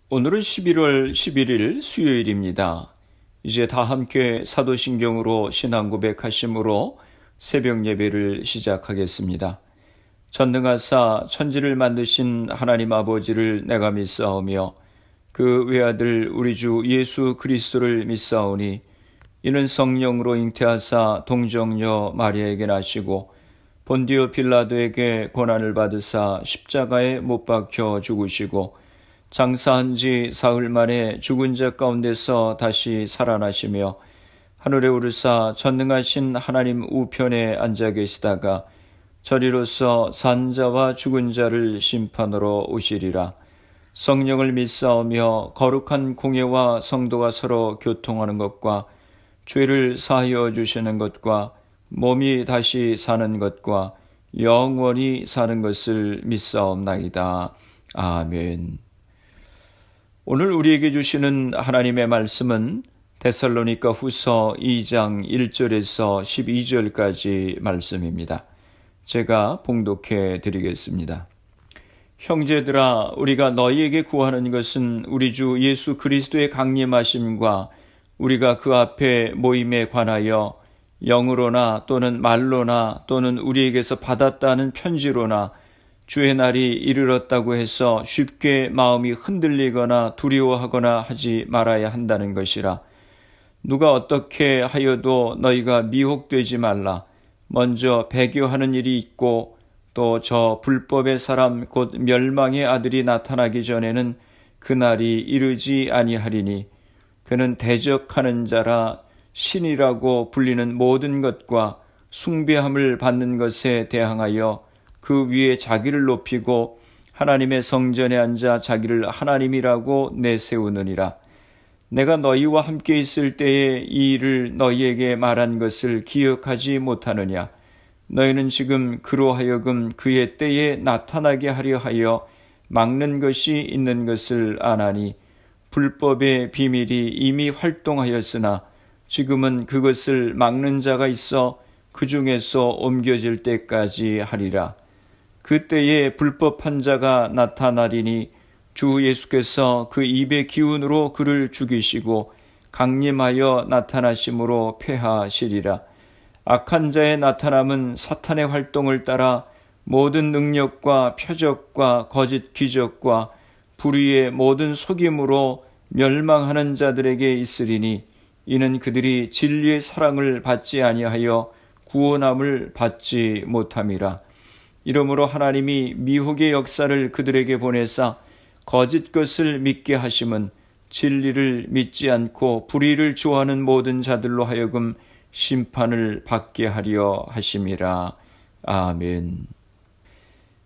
오늘은 11월 11일 수요일입니다. 이제 다 함께 사도신경으로 신앙 고백하심으로 새벽 예배를 시작하겠습니다. 전능하사 천지를 만드신 하나님 아버지를 내가 믿사오며 그 외아들 우리 주 예수 그리스도를 믿사오니 이는 성령으로 잉태하사 동정녀 마리아에게 나시고 본디오 빌라도에게 고난을 받으사 십자가에 못 박혀 죽으시고 장사한 지 사흘 만에 죽은 자 가운데서 다시 살아나시며 하늘에 오르사 전능하신 하나님 우편에 앉아 계시다가 저리로서 산 자와 죽은 자를 심판으로 오시리라. 성령을 믿사오며 거룩한 공예와 성도가 서로 교통하는 것과 죄를 사하여 주시는 것과 몸이 다시 사는 것과 영원히 사는 것을 믿사옵나이다. 아멘. 오늘 우리에게 주시는 하나님의 말씀은 데살로니가 후서 2장 1절에서 12절까지 말씀입니다. 제가 봉독해 드리겠습니다. 형제들아, 우리가 너희에게 구하는 것은 우리 주 예수 그리스도의 강림하심과 우리가 그 앞에 모임에 관하여 영으로나 또는 말로나 또는 우리에게서 받았다는 편지로나 주의 날이 이르렀다고 해서 쉽게 마음이 흔들리거나 두려워하거나 하지 말아야 한다는 것이라. 누가 어떻게 하여도 너희가 미혹되지 말라. 먼저 배교하는 일이 있고 또 저 불법의 사람 곧 멸망의 아들이 나타나기 전에는 그 날이 이르지 아니하리니 그는 대적하는 자라. 신이라고 불리는 모든 것과 숭배함을 받는 것에 대항하여 그 위에 자기를 높이고 하나님의 성전에 앉아 자기를 하나님이라고 내세우느니라. 내가 너희와 함께 있을 때에 이 일을 너희에게 말한 것을 기억하지 못하느냐. 너희는 지금 그로 하여금 그의 때에 나타나게 하려 하여 막는 것이 있는 것을 아나니 불법의 비밀이 이미 활동하였으나 지금은 그것을 막는 자가 있어 그 중에서 옮겨질 때까지 하리라. 그때에 불법한 자가 나타나리니 주 예수께서 그 입의 기운으로 그를 죽이시고 강림하여 나타나심으로 패하시리라. 악한 자의 나타남은 사탄의 활동을 따라 모든 능력과 표적과 거짓 기적과 불의의 모든 속임으로 멸망하는 자들에게 있으리니 이는 그들이 진리의 사랑을 받지 아니하여 구원함을 받지 못함이라. 이러므로 하나님이 미혹의 역사를 그들에게 보내사 거짓 것을 믿게 하심은 진리를 믿지 않고 불의를 좋아하는 모든 자들로 하여금 심판을 받게 하려 하심이라. 아멘.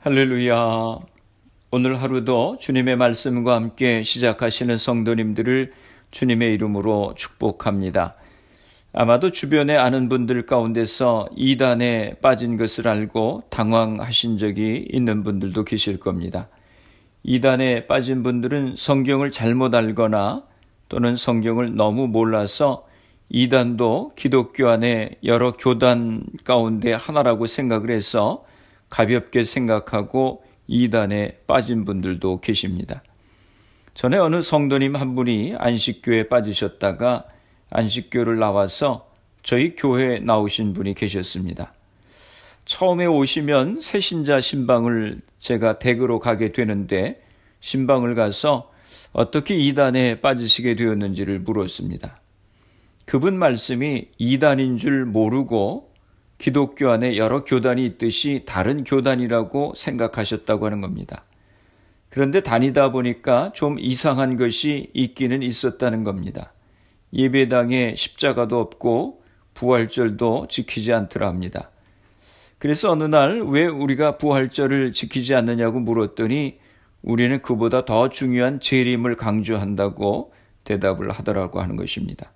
할렐루야. 오늘 하루도 주님의 말씀과 함께 시작하시는 성도님들을 주님의 이름으로 축복합니다. 아마도 주변에 아는 분들 가운데서 이단에 빠진 것을 알고 당황하신 적이 있는 분들도 계실 겁니다. 이단에 빠진 분들은 성경을 잘못 알거나 또는 성경을 너무 몰라서 이단도 기독교 안에 여러 교단 가운데 하나라고 생각을 해서 가볍게 생각하고 이단에 빠진 분들도 계십니다. 전에 어느 성도님 한 분이 안식교에 빠지셨다가 안식교를 나와서 저희 교회에 나오신 분이 계셨습니다. 처음에 오시면 새신자 신방을 제가 댁으로 가게 되는데 신방을 가서 어떻게 이단에 빠지시게 되었는지를 물었습니다. 그분 말씀이 이단인 줄 모르고 기독교 안에 여러 교단이 있듯이 다른 교단이라고 생각하셨다고 하는 겁니다. 그런데 다니다 보니까 좀 이상한 것이 있기는 있었다는 겁니다. 예배당에 십자가도 없고 부활절도 지키지 않더라 합니다. 그래서 어느 날 왜 우리가 부활절을 지키지 않느냐고 물었더니 우리는 그보다 더 중요한 재림을 강조한다고 대답을 하더라고 하는 것입니다.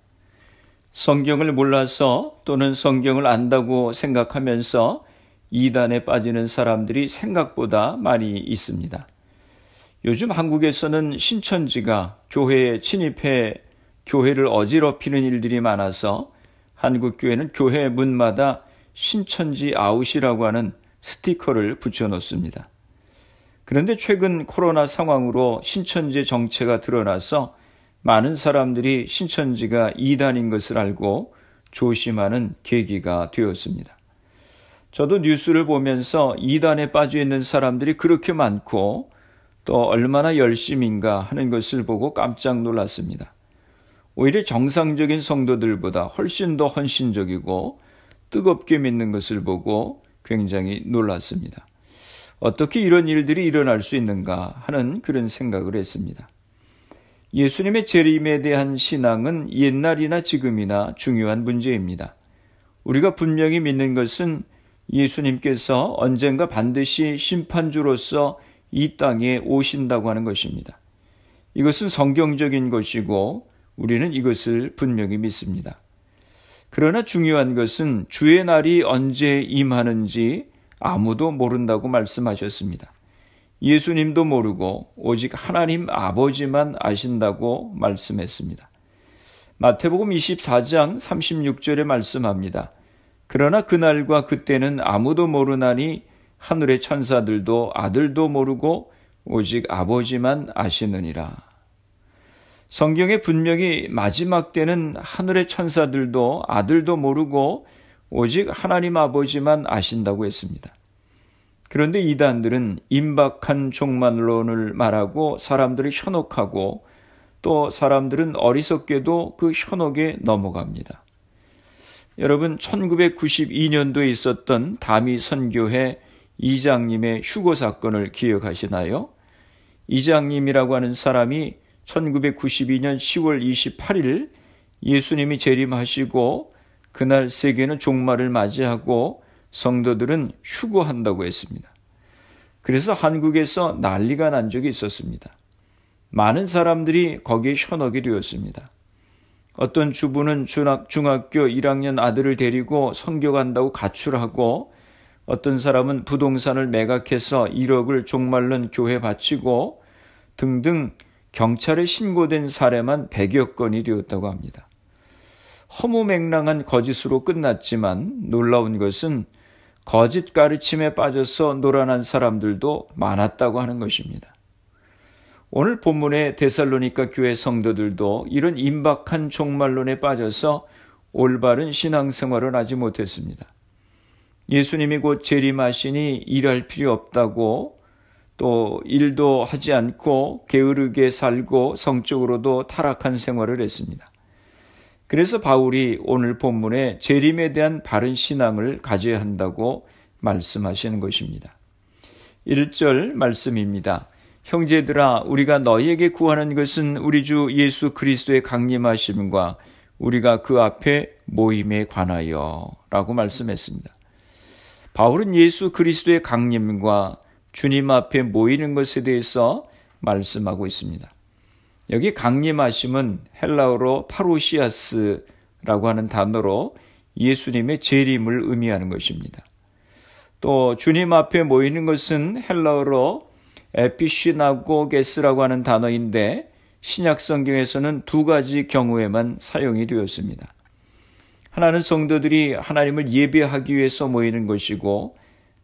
성경을 몰라서 또는 성경을 안다고 생각하면서 이단에 빠지는 사람들이 생각보다 많이 있습니다. 요즘 한국에서는 신천지가 교회에 침입해 교회를 어지럽히는 일들이 많아서 한국 교회는 교회 문마다 신천지 아웃이라고 하는 스티커를 붙여놓습니다. 그런데 최근 코로나 상황으로 신천지 정체가 드러나서 많은 사람들이 신천지가 이단인 것을 알고 조심하는 계기가 되었습니다. 저도 뉴스를 보면서 이단에 빠져 있는 사람들이 그렇게 많고 또 얼마나 열심인가 하는 것을 보고 깜짝 놀랐습니다. 오히려 정상적인 성도들보다 훨씬 더 헌신적이고 뜨겁게 믿는 것을 보고 굉장히 놀랐습니다. 어떻게 이런 일들이 일어날 수 있는가 하는 그런 생각을 했습니다. 예수님의 재림에 대한 신앙은 옛날이나 지금이나 중요한 문제입니다. 우리가 분명히 믿는 것은 예수님께서 언젠가 반드시 심판주로서 이 땅에 오신다고 하는 것입니다. 이것은 성경적인 것이고 우리는 이것을 분명히 믿습니다. 그러나 중요한 것은 주의 날이 언제 임하는지 아무도 모른다고 말씀하셨습니다. 예수님도 모르고 오직 하나님 아버지만 아신다고 말씀했습니다. 마태복음 24장 36절에 말씀합니다. 그러나 그날과 그때는 아무도 모르나니 하늘의 천사들도 아들도 모르고 오직 아버지만 아시느니라. 성경에 분명히 마지막 때는 하늘의 천사들도 아들도 모르고 오직 하나님 아버지만 아신다고 했습니다. 그런데 이단들은 임박한 종말론을 말하고 사람들을 현혹하고 또 사람들은 어리석게도 그 현혹에 넘어갑니다. 여러분 1992년도에 있었던 다미 선교회 이장님의 휴거 사건을 기억하시나요? 이장님이라고 하는 사람이 1992년 10월 28일 예수님이 재림하시고 그날 세계는 종말을 맞이하고 성도들은 휴거한다고 했습니다. 그래서 한국에서 난리가 난 적이 있었습니다. 많은 사람들이 거기에 현혹이 되었습니다. 어떤 주부는 중학교 1학년 아들을 데리고 선교 간다고 가출하고 어떤 사람은 부동산을 매각해서 1억을 종말론 교회 바치고 등등 경찰에 신고된 사례만 100여 건이 되었다고 합니다. 허무맹랑한 거짓으로 끝났지만 놀라운 것은 거짓 가르침에 빠져서 놀아난 사람들도 많았다고 하는 것입니다. 오늘 본문의 데살로니가 교회 성도들도 이런 임박한 종말론에 빠져서 올바른 신앙생활을 하지 못했습니다. 예수님이 곧 재림하시니 일할 필요 없다고 또 일도 하지 않고 게으르게 살고 성적으로도 타락한 생활을 했습니다. 그래서 바울이 오늘 본문에 재림에 대한 바른 신앙을 가져야 한다고 말씀하시는 것입니다. 1절 말씀입니다. 형제들아 우리가 너희에게 구하는 것은 우리 주 예수 그리스도의 강림하심과 우리가 그 앞에 모임에 관하여 라고 말씀했습니다. 바울은 예수 그리스도의 강림과 주님 앞에 모이는 것에 대해서 말씀하고 있습니다. 여기 강림하심은 헬라어로 파루시아스라고 하는 단어로 예수님의 재림을 의미하는 것입니다. 또 주님 앞에 모이는 것은 헬라어로 에피시나고게스라고 하는 단어인데 신약 성경에서는 두 가지 경우에만 사용이 되었습니다. 하나는 성도들이 하나님을 예배하기 위해서 모이는 것이고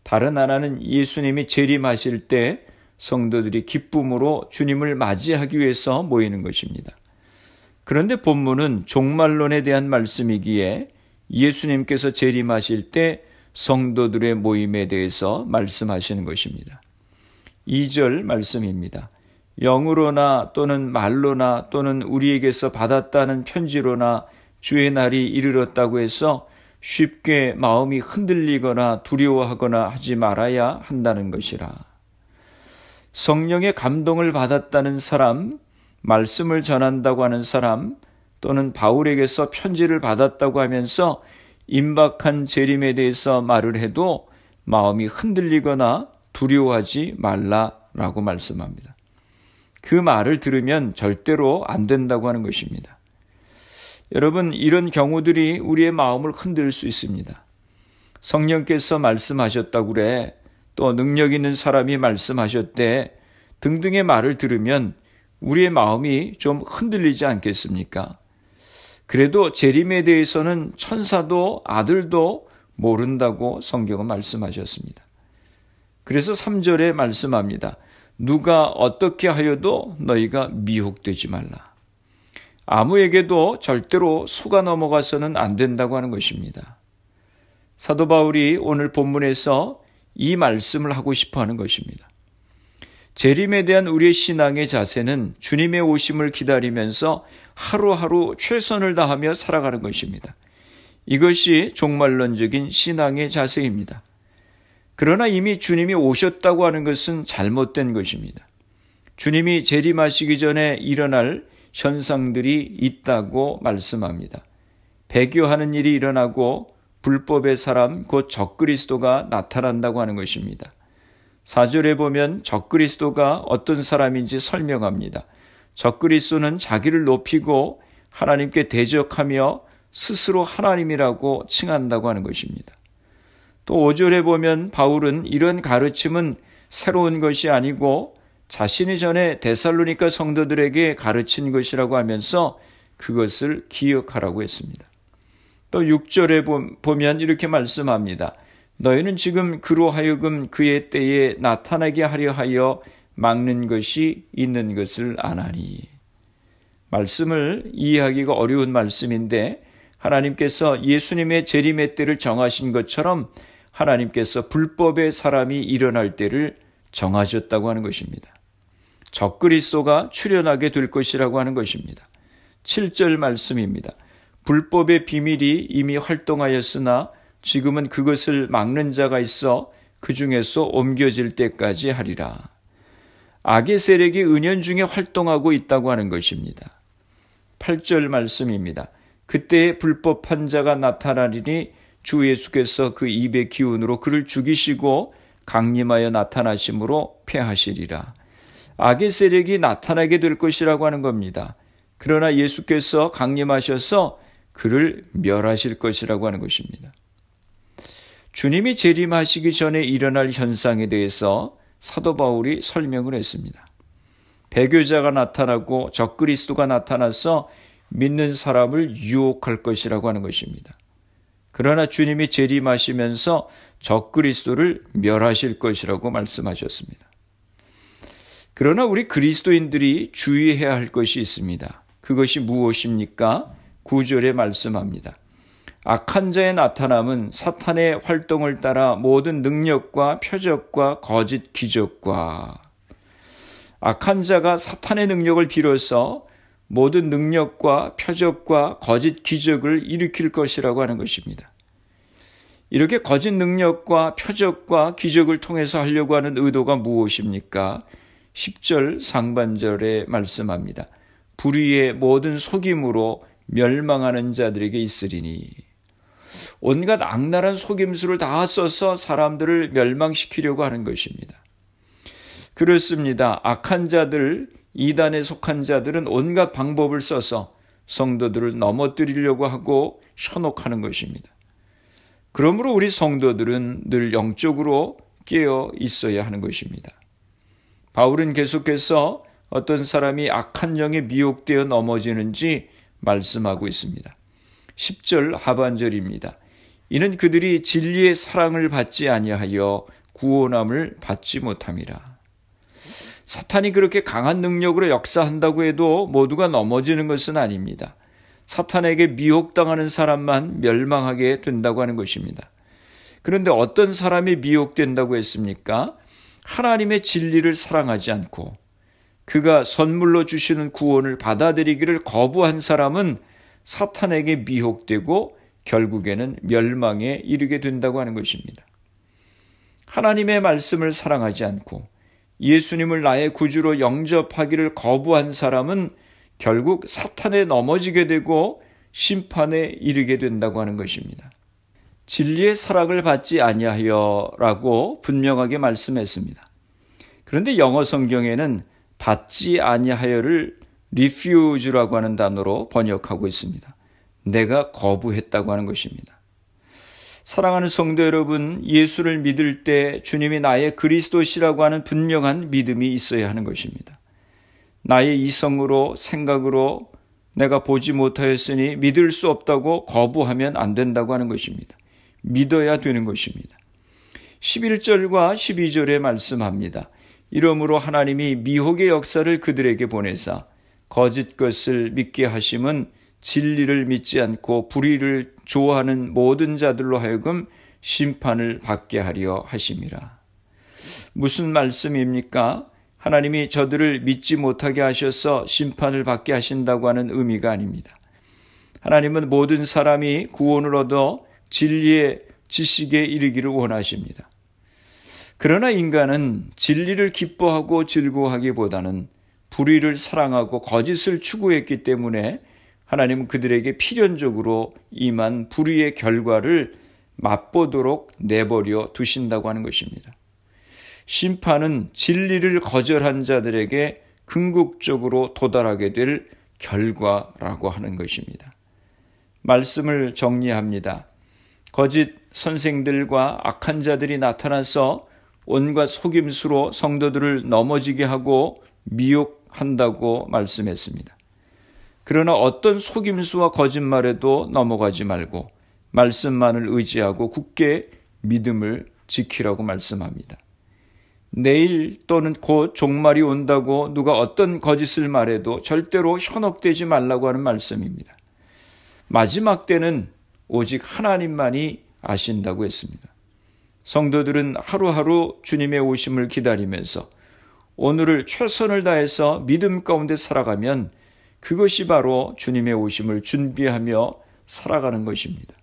다른 하나는 예수님이 재림하실 때 성도들이 기쁨으로 주님을 맞이하기 위해서 모이는 것입니다. 그런데 본문은 종말론에 대한 말씀이기에 예수님께서 재림하실 때 성도들의 모임에 대해서 말씀하시는 것입니다. 2절 말씀입니다. 영으로나 또는 말로나 또는 우리에게서 받았다는 편지로나 주의 날이 이르렀다고 해서 쉽게 마음이 흔들리거나 두려워하거나 하지 말아야 한다는 것이라. 성령의 감동을 받았다는 사람, 말씀을 전한다고 하는 사람, 또는 바울에게서 편지를 받았다고 하면서 임박한 재림에 대해서 말을 해도 마음이 흔들리거나 두려워하지 말라라고 말씀합니다. 그 말을 들으면 절대로 안 된다고 하는 것입니다. 여러분, 이런 경우들이 우리의 마음을 흔들 수 있습니다. 성령께서 말씀하셨다고 그래, 또 능력 있는 사람이 말씀하셨대 등등의 말을 들으면 우리의 마음이 좀 흔들리지 않겠습니까? 그래도 재림에 대해서는 천사도 아들도 모른다고 성경은 말씀하셨습니다. 그래서 3절에 말씀합니다. 누가 어떻게 하여도 너희가 미혹되지 말라. 아무에게도 절대로 속아 넘어가서는 안 된다고 하는 것입니다. 사도 바울이 오늘 본문에서 이 말씀을 하고 싶어 하는 것입니다. 재림에 대한 우리의 신앙의 자세는 주님의 오심을 기다리면서 하루하루 최선을 다하며 살아가는 것입니다. 이것이 종말론적인 신앙의 자세입니다. 그러나 이미 주님이 오셨다고 하는 것은 잘못된 것입니다. 주님이 재림하시기 전에 일어날 현상들이 있다고 말씀합니다. 배교하는 일이 일어나고 불법의 사람 곧 적그리스도가 나타난다고 하는 것입니다. 4절에 보면 적그리스도가 어떤 사람인지 설명합니다. 적그리스도는 자기를 높이고 하나님께 대적하며 스스로 하나님이라고 칭한다고 하는 것입니다. 또 5절에 보면 바울은 이런 가르침은 새로운 것이 아니고 자신이 전에 데살로니가 성도들에게 가르친 것이라고 하면서 그것을 기억하라고 했습니다. 또 6절에 보면 이렇게 말씀합니다. 너희는 지금 그로 하여금 그의 때에 나타나게 하려 하여 막는 것이 있는 것을 아나니. 말씀을 이해하기가 어려운 말씀인데 하나님께서 예수님의 재림의 때를 정하신 것처럼 하나님께서 불법의 사람이 일어날 때를 정하셨다고 하는 것입니다. 적그리스도가 출현하게 될 것이라고 하는 것입니다. 7절 말씀입니다. 불법의 비밀이 이미 활동하였으나 지금은 그것을 막는 자가 있어 그 중에서 옮겨질 때까지 하리라. 악의 세력이 은연중에 활동하고 있다고 하는 것입니다. 8절 말씀입니다. 그때 불법한 자가 나타나리니 주 예수께서 그 입의 기운으로 그를 죽이시고 강림하여 나타나심으로 패하시리라. 악의 세력이 나타나게 될 것이라고 하는 겁니다. 그러나 예수께서 강림하셔서 그를 멸하실 것이라고 하는 것입니다. 주님이 재림하시기 전에 일어날 현상에 대해서 사도 바울이 설명을 했습니다. 배교자가 나타나고 적그리스도가 나타나서 믿는 사람을 유혹할 것이라고 하는 것입니다. 그러나 주님이 재림하시면서 적그리스도를 멸하실 것이라고 말씀하셨습니다. 그러나 우리 그리스도인들이 주의해야 할 것이 있습니다. 그것이 무엇입니까? 9절에 말씀합니다. 악한 자의 나타남은 사탄의 활동을 따라 모든 능력과 표적과 거짓 기적과 악한 자가 사탄의 능력을 빌어서 모든 능력과 표적과 거짓 기적을 일으킬 것이라고 하는 것입니다. 이렇게 거짓 능력과 표적과 기적을 통해서 하려고 하는 의도가 무엇입니까? 10절 상반절에 말씀합니다. 불의의 모든 속임으로 멸망하는 자들에게 있으리니. 온갖 악랄한 속임수를 다 써서 사람들을 멸망시키려고 하는 것입니다. 그렇습니다. 악한 자들, 이단에 속한 자들은 온갖 방법을 써서 성도들을 넘어뜨리려고 하고 현혹하는 것입니다. 그러므로 우리 성도들은 늘 영적으로 깨어 있어야 하는 것입니다. 바울은 계속해서 어떤 사람이 악한 영에 미혹되어 넘어지는지 말씀하고 있습니다. 10절 하반절입니다. 이는 그들이 진리의 사랑을 받지 아니하여 구원함을 받지 못함이라. 사탄이 그렇게 강한 능력으로 역사한다고 해도 모두가 넘어지는 것은 아닙니다. 사탄에게 미혹당하는 사람만 멸망하게 된다고 하는 것입니다. 그런데 어떤 사람이 미혹된다고 했습니까? 하나님의 진리를 사랑하지 않고 그가 선물로 주시는 구원을 받아들이기를 거부한 사람은 사탄에게 미혹되고 결국에는 멸망에 이르게 된다고 하는 것입니다. 하나님의 말씀을 사랑하지 않고 예수님을 나의 구주로 영접하기를 거부한 사람은 결국 사탄에 넘어지게 되고 심판에 이르게 된다고 하는 것입니다. 진리의 사랑을 받지 아니하여라고 분명하게 말씀했습니다. 그런데 영어 성경에는 받지 아니하여를 refuse라고 하는 단어로 번역하고 있습니다. 내가 거부했다고 하는 것입니다. 사랑하는 성도 여러분, 예수를 믿을 때 주님이 나의 그리스도시라고 하는 분명한 믿음이 있어야 하는 것입니다. 나의 이성으로 생각으로 내가 보지 못하였으니 믿을 수 없다고 거부하면 안 된다고 하는 것입니다. 믿어야 되는 것입니다. 11절과 12절에 말씀합니다. 이러므로 하나님이 미혹의 역사를 그들에게 보내사 거짓 것을 믿게 하심은 진리를 믿지 않고 불의를 좋아하는 모든 자들로 하여금 심판을 받게 하려 하심이라. 무슨 말씀입니까? 하나님이 저들을 믿지 못하게 하셔서 심판을 받게 하신다고 하는 의미가 아닙니다. 하나님은 모든 사람이 구원을 얻어 진리의 지식에 이르기를 원하십니다. 그러나 인간은 진리를 기뻐하고 즐거워하기보다는 불의를 사랑하고 거짓을 추구했기 때문에 하나님은 그들에게 필연적으로 임한 불의의 결과를 맛보도록 내버려 두신다고 하는 것입니다. 심판은 진리를 거절한 자들에게 궁극적으로 도달하게 될 결과라고 하는 것입니다. 말씀을 정리합니다. 거짓 선생들과 악한 자들이 나타나서 온갖 속임수로 성도들을 넘어지게 하고 미혹한다고 말씀했습니다. 그러나 어떤 속임수와 거짓말에도 넘어가지 말고 말씀만을 의지하고 굳게 믿음을 지키라고 말씀합니다. 내일 또는 곧 종말이 온다고 누가 어떤 거짓을 말해도 절대로 현혹되지 말라고 하는 말씀입니다. 마지막 때는 오직 하나님만이 아신다고 했습니다. 성도들은 하루하루 주님의 오심을 기다리면서 오늘을 최선을 다해서 믿음 가운데 살아가면 그것이 바로 주님의 오심을 준비하며 살아가는 것입니다.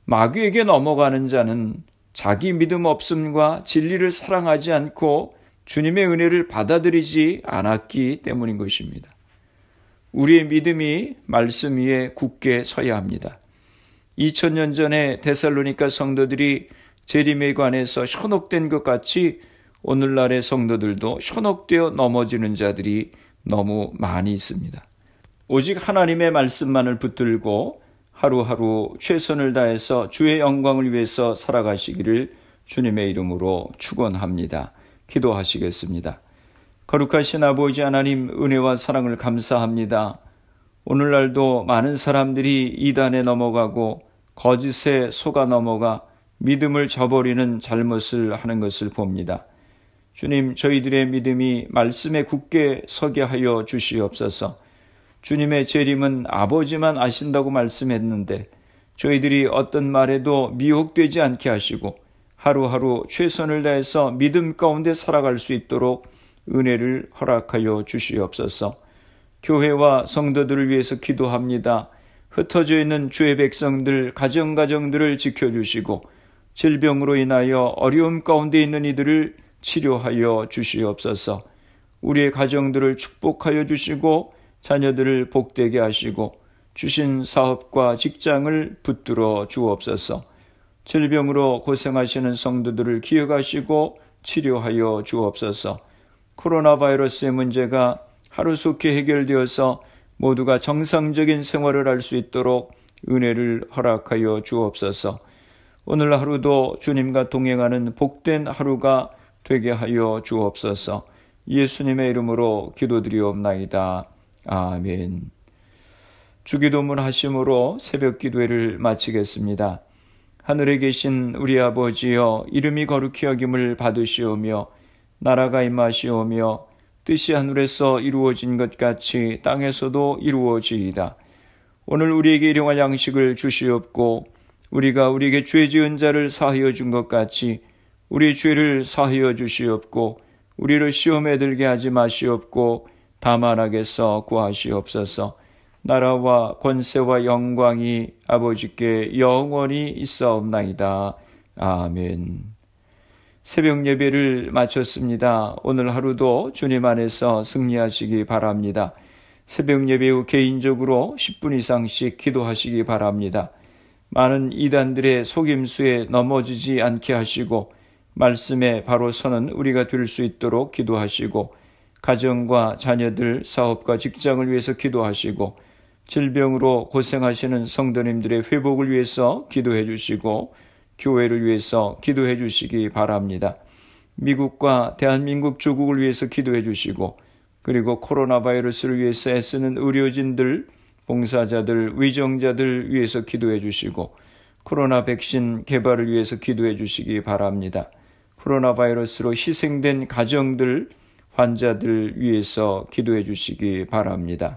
마귀에게 넘어가는 자는 자기 믿음 없음과 진리를 사랑하지 않고 주님의 은혜를 받아들이지 않았기 때문인 것입니다. 우리의 믿음이 말씀 위에 굳게 서야 합니다. 2000년 전에 데살로니가 성도들이 재림에 관해서 현혹된 것 같이 오늘날의 성도들도 현혹되어 넘어지는 자들이 너무 많이 있습니다. 오직 하나님의 말씀만을 붙들고 하루하루 최선을 다해서 주의 영광을 위해서 살아가시기를 주님의 이름으로 축원합니다. 기도하시겠습니다. 거룩하신 아버지 하나님, 은혜와 사랑을 감사합니다. 오늘날도 많은 사람들이 이단에 넘어가고 거짓에 속아 넘어가 믿음을 저버리는 잘못을 하는 것을 봅니다. 주님, 저희들의 믿음이 말씀에 굳게 서게 하여 주시옵소서. 주님의 재림은 아버지만 아신다고 말씀했는데 저희들이 어떤 말에도 미혹되지 않게 하시고 하루하루 최선을 다해서 믿음 가운데 살아갈 수 있도록 은혜를 허락하여 주시옵소서. 교회와 성도들을 위해서 기도합니다. 흩어져 있는 주의 백성들, 가정들을 지켜주시고 질병으로 인하여 어려움 가운데 있는 이들을 치료하여 주시옵소서. 우리의 가정들을 축복하여 주시고 자녀들을 복되게 하시고 주신 사업과 직장을 붙들어 주옵소서. 질병으로 고생하시는 성도들을 기억하시고 치료하여 주옵소서. 코로나 바이러스의 문제가 하루속히 해결되어서 모두가 정상적인 생활을 할 수 있도록 은혜를 허락하여 주옵소서. 오늘 하루도 주님과 동행하는 복된 하루가 되게 하여 주옵소서. 예수님의 이름으로 기도드리옵나이다. 아멘. 주기도문 하심으로 새벽 기도회를 마치겠습니다. 하늘에 계신 우리 아버지여, 이름이 거룩히 여김을 받으시오며 나라가 임하시오며 뜻이 하늘에서 이루어진 것 같이 땅에서도 이루어지이다. 오늘 우리에게 일용할 양식을 주시옵고 우리가 우리에게 죄 지은 자를 사하여 준 것 같이 우리 죄를 사하여 주시옵고 우리를 시험에 들게 하지 마시옵고 다만 악에서 구하시옵소서. 나라와 권세와 영광이 아버지께 영원히 있사옵나이다. 아멘. 새벽 예배를 마쳤습니다. 오늘 하루도 주님 안에서 승리하시기 바랍니다. 새벽 예배 후 개인적으로 10분 이상씩 기도하시기 바랍니다. 많은 이단들의 속임수에 넘어지지 않게 하시고 말씀에 바로 서는 우리가 될 수 있도록 기도하시고 가정과 자녀들, 사업과 직장을 위해서 기도하시고 질병으로 고생하시는 성도님들의 회복을 위해서 기도해 주시고 교회를 위해서 기도해 주시기 바랍니다. 미국과 대한민국 조국을 위해서 기도해 주시고 그리고 코로나 바이러스를 위해서 애쓰는 의료진들, 봉사자들, 위정자들 위해서 기도해 주시고 코로나 백신 개발을 위해서 기도해 주시기 바랍니다. 코로나 바이러스로 희생된 가정들, 환자들 위해서 기도해 주시기 바랍니다.